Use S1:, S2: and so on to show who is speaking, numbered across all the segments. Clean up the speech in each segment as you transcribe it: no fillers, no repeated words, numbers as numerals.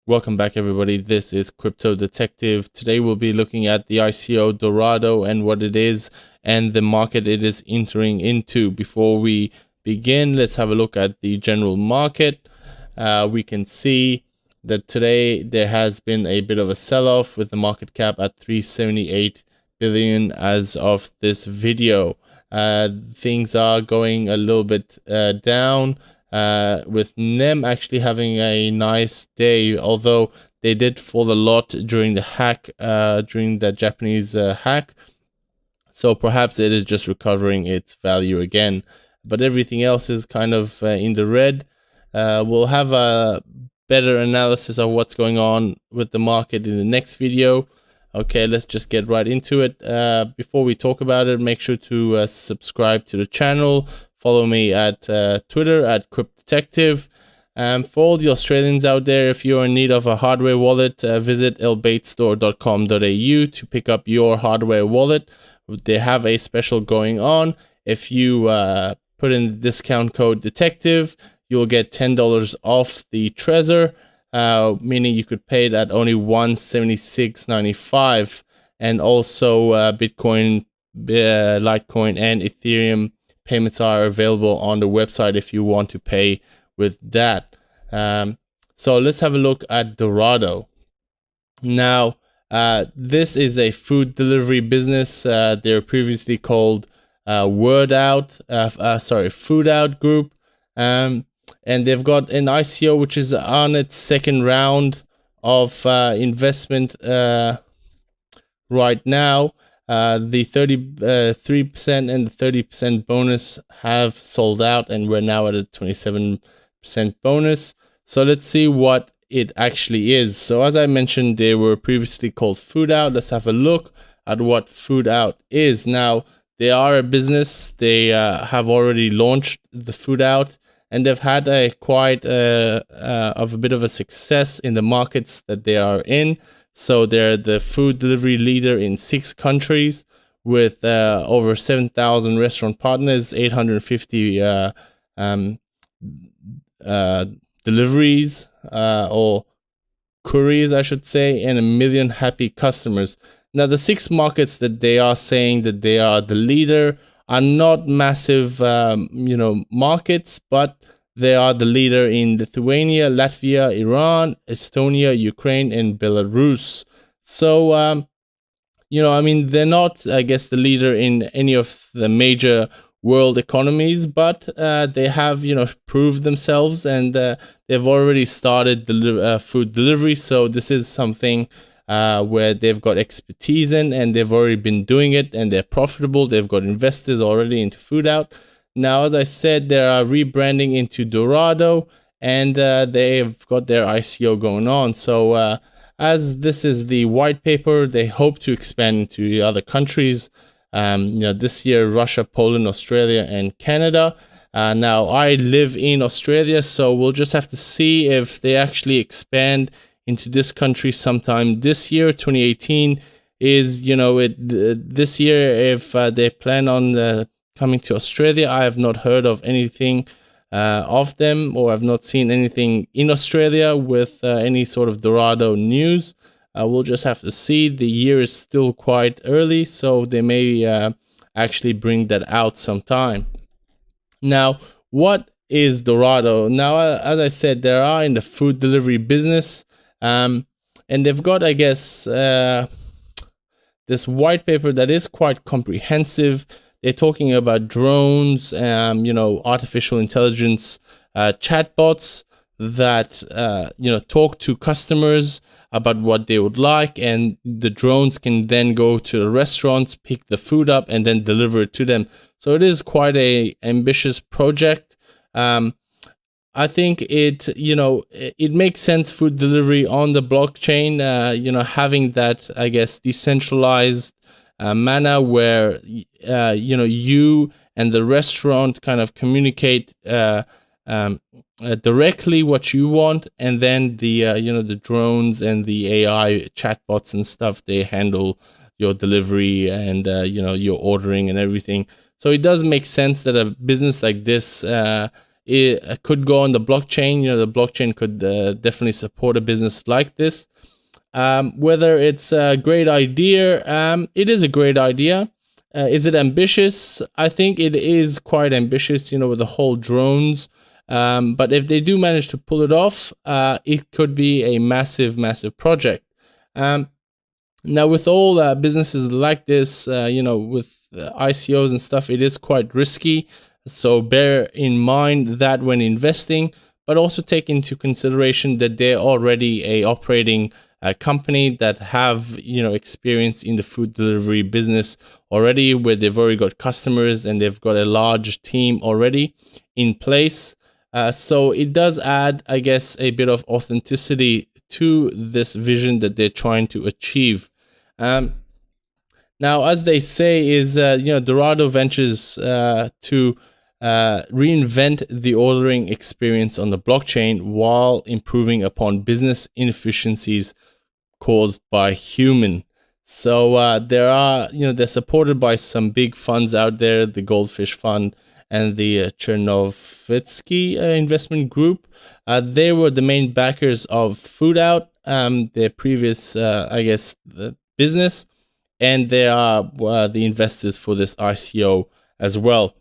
S1: Welcome back, everybody. This is Crypto Detective. Today we'll be looking at the ICO Dorado and what it is and the market it is entering into. Before we begin, let's have a look at the general market. We can see that today there has been a bit of a sell-off with the market cap at 378 billion as of this video. Things are going a little bit down. With NEM actually having a nice day, although they did fall a lot during the hack, during the Japanese hack. So perhaps it is just recovering its value again. But everything else is kind of in the red. We'll have a better analysis of what's going on with the market in the next video. Okay, let's just get right into it. Before we talk about it, make sure to subscribe to the channel. Follow me at Twitter at CryptDetective. For all the Australians out there, if you're in need of a hardware wallet, visit lbaitstore.com.au to pick up your hardware wallet. They have a special going on. If you put in the discount code Detective, you'll get $10 off the Trezor, meaning you could pay it at only $176.95. And also Bitcoin, Litecoin, and Ethereum payments are available on the website if you want to pay with that. So let's have a look at Dorado. Now, this is a food delivery business. They were previously called Food Out Group. And they've got an ICO which is on its second round of investment right now. The 33% and the 30% bonus have sold out, and we're now at a 27% bonus. So let's see what it actually is. So as I mentioned, they were previously called Food Out. Let's have a look at what Food Out is. Now, they are a business. They have already launched the Food Out, and they've had a quite of a bit of a success in the markets that they are in. So they're the food delivery leader in 6 countries with over 7,000 restaurant partners, 850 deliveries or couriers, I should say, and 1 million happy customers. Now, the 6 markets that they are saying that they are the leader are not massive, markets, but they are the leader in Lithuania, Latvia, Iran, Estonia, Ukraine, and Belarus. So, they're not, I guess, the leader in any of the major world economies, but they have, proved themselves, and they've already started food delivery. So this is something where they've got expertise in, and they've already been doing it, and they're profitable. They've got investors already into Food Out. Now, as I said, they are rebranding into Dorado, and they've got their ICO going on. So as this is the white paper, they hope to expand into the other countries. This year, Russia, Poland, Australia, and Canada. Now, I live in Australia, so we'll just have to see if they actually expand into this country sometime this year. 2018 is, this year, if they plan on coming to Australia. I have not heard of anything of them, or I've not seen anything in Australia with any sort of Dorado news. We'll just have to see. The year is still quite early, so they may actually bring that out sometime. Now, what is Dorado? Now, as I said, they are in the food delivery business, and they've got, I guess, this white paper that is quite comprehensive. They're talking about drones, artificial intelligence chatbots that, talk to customers about what they would like, and the drones can then go to the restaurants, pick the food up, and then deliver it to them. So it is quite a ambitious project. I think it makes sense, food delivery on the blockchain, having that, I guess, decentralized manner where you and the restaurant kind of communicate directly what you want, and then the drones and the AI chatbots and stuff, they handle your delivery and your ordering and everything. So it does make sense that a business like this it could go on the blockchain. The blockchain could definitely support a business like this. Whether it's a great idea, it is a great idea. Is it ambitious? I think it is quite ambitious, with the whole drones. But if they do manage to pull it off, it could be a massive, massive project. Now, with all businesses like this, with ICOs and stuff, it is quite risky. So bear in mind that when investing, but also take into consideration that they're already a operating company that have experience in the food delivery business already, where they've already got customers and they've got a large team already in place. So it does add, I guess, a bit of authenticity to this vision that they're trying to achieve. Now, as they say, is Dorado ventures to reinvent the ordering experience on the blockchain while improving upon business inefficiencies caused by human. So they're supported by some big funds out there, the Goldfish Fund and the Chernovitsky investment group. They were the main backers of Food Out, their previous, business, and they are the investors for this ICO as well.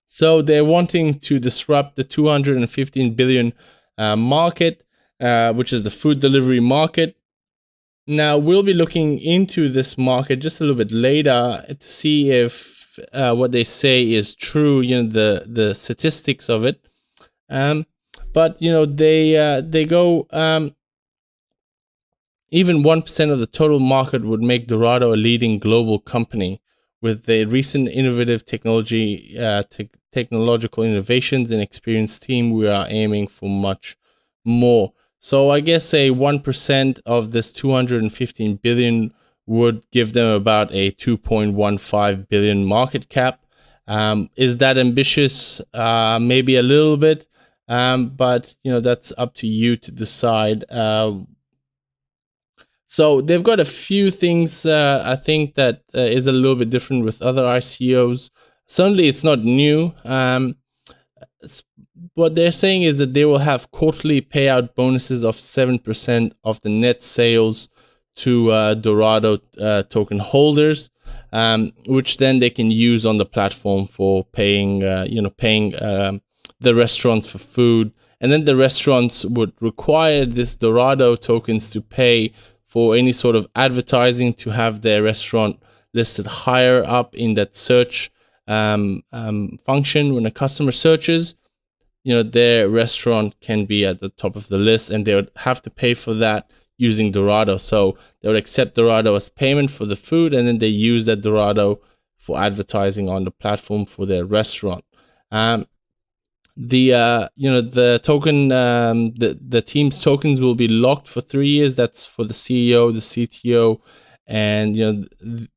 S1: So they're wanting to disrupt the 215 billion market, which is the food delivery market. Now, we'll be looking into this market just a little bit later to see if what they say is true, the statistics of it. But they go even 1% of the total market would make Dorado a leading global company. With the recent innovative technological innovations and experienced team, we are aiming for much more. So I guess 1% of this 215 billion would give them about a 2.15 billion market cap. Is that ambitious? Maybe a little bit, but that's up to you to decide. So they've got a few things I think that is a little bit different with other ICOs. Certainly, it's not new. What they're saying is that they will have quarterly payout bonuses of 7% of the net sales to Dorado token holders, which then they can use on the platform for paying the restaurants for food. And then the restaurants would require this Dorado tokens to pay for any sort of advertising to have their restaurant listed higher up in that search function. When a customer searches, their restaurant can be at the top of the list, and they would have to pay for that using Dorado. So they would accept Dorado as payment for the food, and then they use that Dorado for advertising on the platform for their restaurant. The token, the team's tokens will be locked for 3 years. That's for the CEO, the CTO, and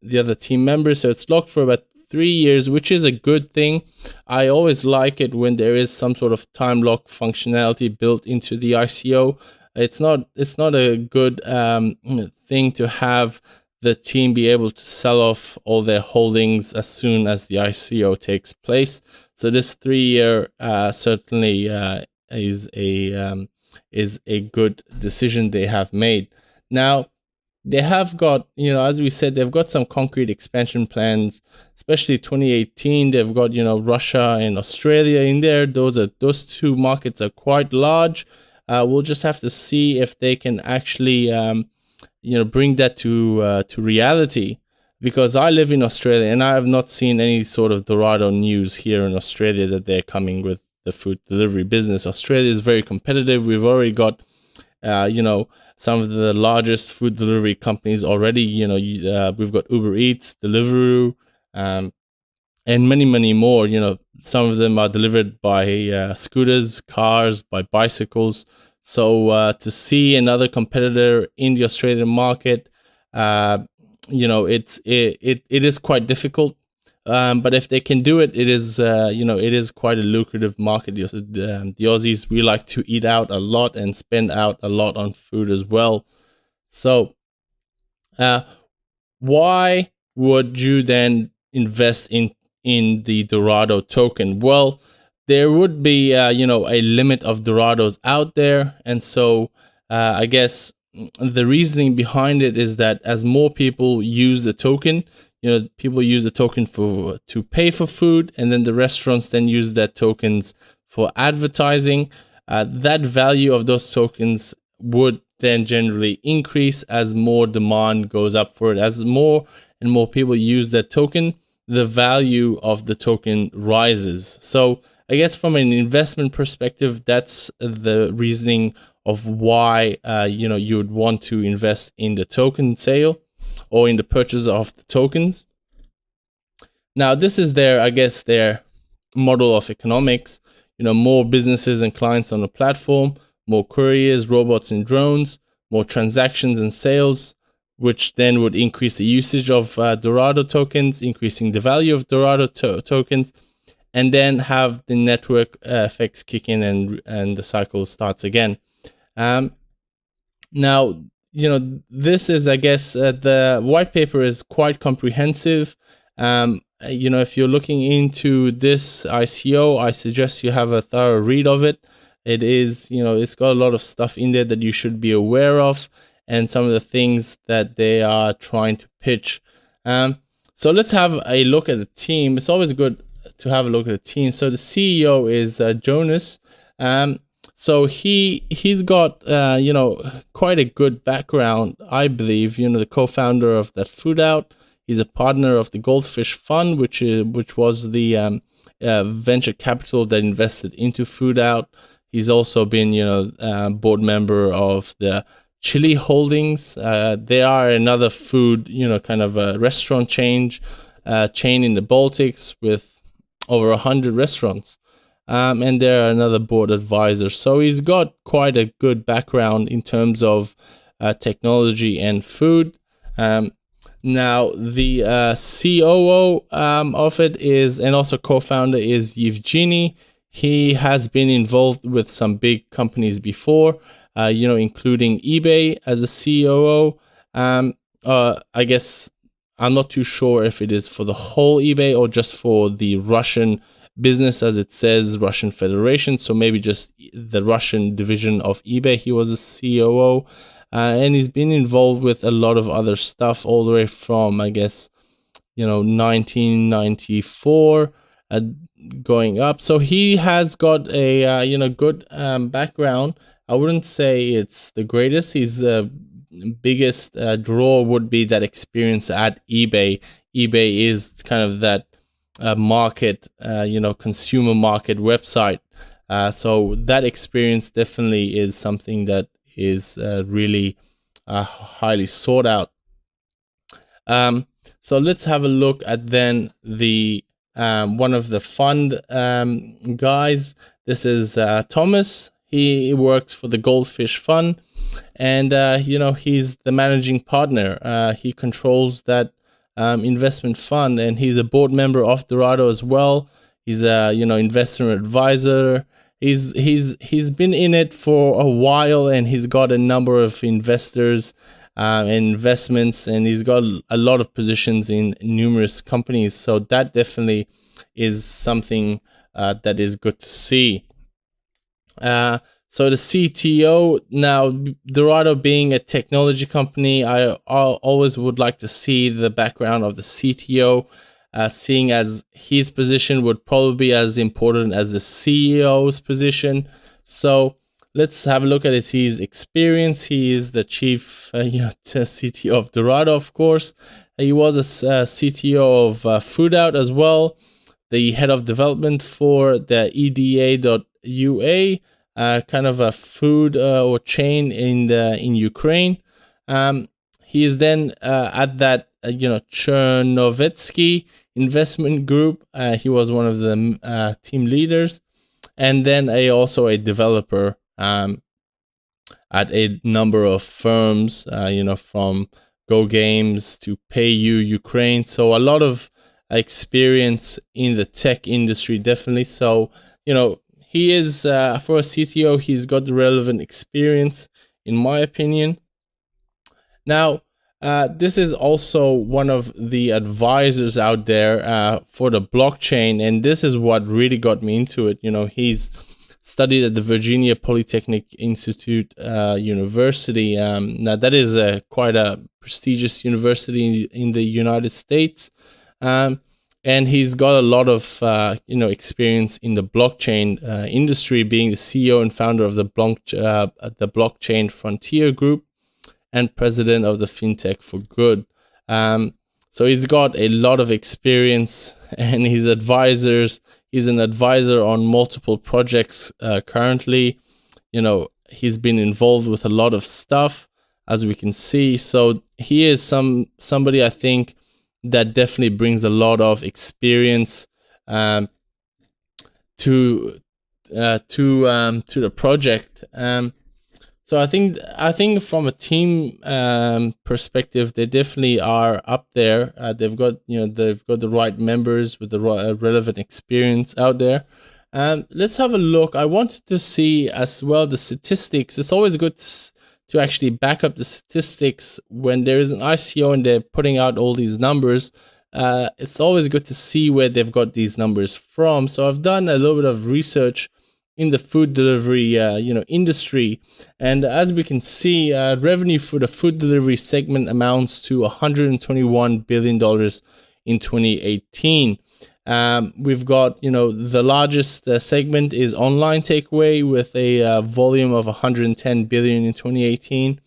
S1: the other team members. So it's locked for about 3 years, which is a good thing. I always like it when there is some sort of time lock functionality built into the ICO. It's not a good thing to have the team be able to sell off all their holdings as soon as the ICO takes place. So this 3-year certainly is a good decision they have made. Now, they have got, as we said, they've got some concrete expansion plans, especially 2018. They've got, Russia and Australia in there. Those two markets are quite large. We'll just have to see if they can actually, bring that to reality. Because I live in Australia and I have not seen any sort of Dorado news here in Australia that they're coming with the food delivery business. Australia is very competitive. We've already got, some of the largest food delivery companies already. We've got Uber Eats, Deliveroo, and many, many more. Some of them are delivered by scooters, cars, by bicycles. So to see another competitor in the Australian market, it is quite difficult. But if they can do it, it is quite a lucrative market. The Aussies, we like to eat out a lot and spend out a lot on food as well. So, why would you then invest in the Dorado token? Well, there would be a limit of Dorados out there, and so I guess the reasoning behind it is that as more people use the token, people use the token to pay for food, and then the restaurants then use that tokens for advertising. That value of those tokens would then generally increase as more demand goes up for it. As more and more people use that token, the value of the token rises. So I guess from an investment perspective, that's the reasoning of why you would want to invest in the token sale or in the purchase of the tokens. Now, this is their model of economics. More businesses and clients on the platform, more couriers, robots, and drones, more transactions and sales, which then would increase the usage of Dorado tokens, increasing the value of Dorado tokens, and then have the network effects kick in and the cycle starts again. Now, this is, I guess, the white paper is quite comprehensive. If you're looking into this ICO, I suggest you have a thorough read of it. It is, it's got a lot of stuff in there that you should be aware of, and some of the things that they are trying to pitch. So let's have a look at the team. It's always good to have a look at the team. So the CEO is Jonas. So he's got quite a good background, I believe. The co-founder of that Food Out. He's a partner of the Goldfish Fund, which was the venture capital that invested into Food Out. He's also been board member of the Chili Holdings. They are another food kind of a restaurant chain in the Baltics with over 100 restaurants. And they're another board advisor. So he's got quite a good background in terms of technology and food. Now, the COO of it is, and also co-founder, is Yevgeny. He has been involved with some big companies before, including eBay as a COO. I guess I'm not too sure if it is for the whole eBay or just for the Russian business, as it says Russian Federation. So maybe just the Russian division of eBay. He was a COO. And he's been involved with a lot of other stuff all the way from, I guess, 1994 going up. So he has got a, good background. I wouldn't say it's the greatest. His biggest draw would be that experience at eBay. eBay is kind of that market, consumer market website. So that experience definitely is something that is really highly sought out. So let's have a look at then the one of the fund guys. This is Thomas. He works for the Goldfish Fund, and he's the managing partner. He controls that investment fund, and he's a board member of Dorado as well. He's a investor advisor. He's been in it for a while, and he's got a number of investors and investments, and he's got a lot of positions in numerous companies. So that definitely is something that is good to see. So the CTO, now Dorado being a technology company, I always would like to see the background of the CTO. Seeing as his position would probably be as important as the CEO's position. So let's have a look at his experience. He is the chief CTO of Dorado, of course. He was a CTO of Food Out as well, the head of development for the EDA.UA, kind of a food or chain in Ukraine. He is then at that Chernovetsky investment group. He was one of the team leaders, and then also a developer at a number of firms, from Go Games to PayU Ukraine. So a lot of experience in the tech industry, definitely. So he is for a CTO, he's got the relevant experience, in my opinion. Now, This is also one of the advisors out there for the blockchain, and this is what really got me into it. You know, he's studied at the Virginia Polytechnic Institute University. Now that is quite a prestigious university in the United States, and he's got a lot of experience in the blockchain industry, being the CEO and founder of the Blockchain Frontier Group and president of the FinTech for Good. So he's got a lot of experience, and he's an advisor on multiple projects currently. You know, he's been involved with a lot of stuff, as we can see. So he is somebody, I think, that definitely brings a lot of experience to the project. So I think from a team perspective, they definitely are up there. They've got the right members with the relevant experience out there. Let's have a look. I wanted to see as well the statistics. It's always good to actually back up the statistics when there is an ICO and they're putting out all these numbers. It's always good to see where they've got these numbers from. So I've done a little bit of research in the food delivery industry, and as we can see, revenue for the food delivery segment amounts to $121 billion in 2018. We've got, the largest segment is online takeaway with a volume of 110 billion in 2018,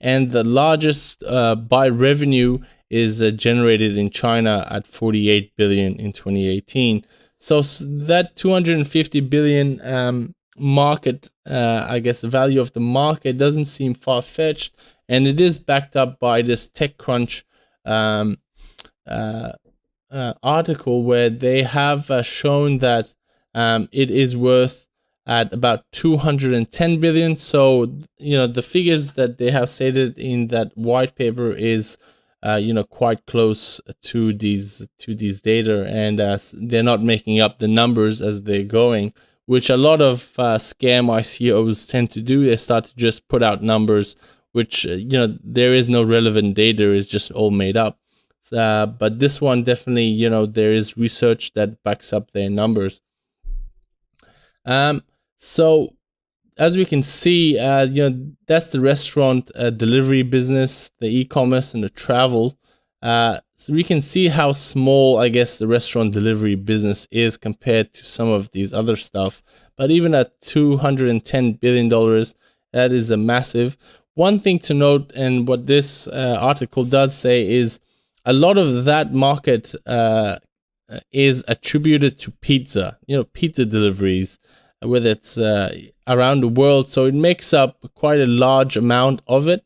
S1: and the largest by revenue is generated in China at 48 billion in 2018. So that 250 billion market, I guess the value of the market doesn't seem far-fetched, and it is backed up by this TechCrunch article where they have shown that it is worth at about 210 billion. So, the figures that they have stated in that white paper is quite close to these data, and they're not making up the numbers as they're going, which a lot of scam ICOs tend to do. They start to just put out numbers, which there is no relevant data; it's just all made up. But this one definitely, there is research that backs up their numbers. So as we can see, that's the restaurant delivery business, the e-commerce, and the travel. So we can see how small, I guess, the restaurant delivery business is compared to some of these other stuff. But even at $210 billion, that is a massive. One thing to note, and what this article does say, is a lot of that market is attributed to pizza, pizza deliveries, whether it's around the world. So it makes up quite a large amount of it.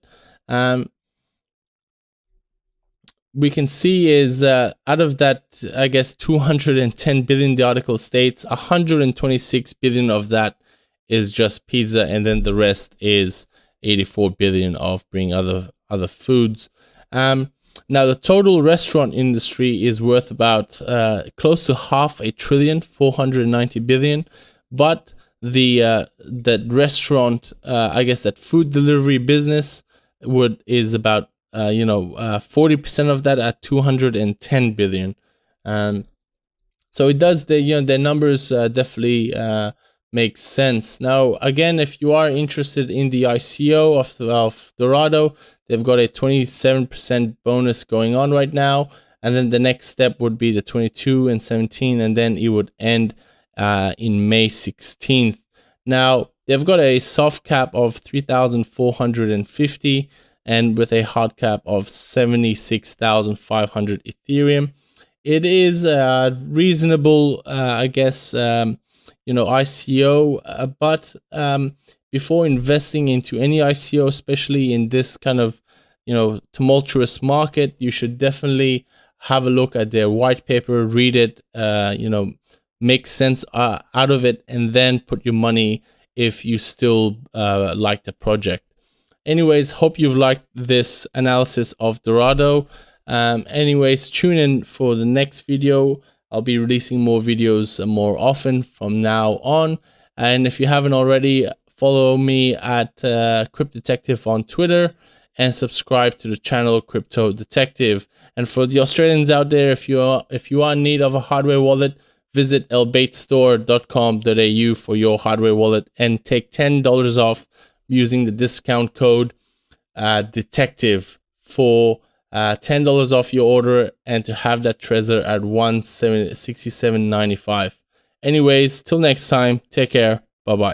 S1: We can see is out of that, I guess, 210 billion, the article states 126 billion of that is just pizza, and then the rest is 84 billion of bringing other foods. Now the total restaurant industry is worth about close to $500 billion, 490 billion, but that restaurant, I guess that food delivery business is about 40% of that at 210 billion. So it does their numbers definitely make sense. Now again, if you are interested in the ICO of Dorado, they've got a 27% bonus going on right now, and then the next step would be the 22 and 17, and then it would end in May 16th. Now they've got a soft cap of 3,450 and with a hard cap of 76,500 Ethereum. It is reasonable, I guess, ICO, but before investing into any ICO, especially in this kind of, tumultuous market, you should definitely have a look at their white paper, read it, make sense out of it, and then put your money if you still like the project. Anyways, hope you've liked this analysis of Dorado. Anyways, tune in for the next video. I'll be releasing more videos more often from now on. And if you haven't already, follow me at Crypt Detective on Twitter. and subscribe to the channel Crypto Detective. And for the Australians out there, if you are in need of a hardware wallet, visit elbatestore.com.au for your hardware wallet and take $10 off using the discount code detective for $10 off your order, and to have that Trezor at $167.95. Anyways, till next time, take care. Bye bye.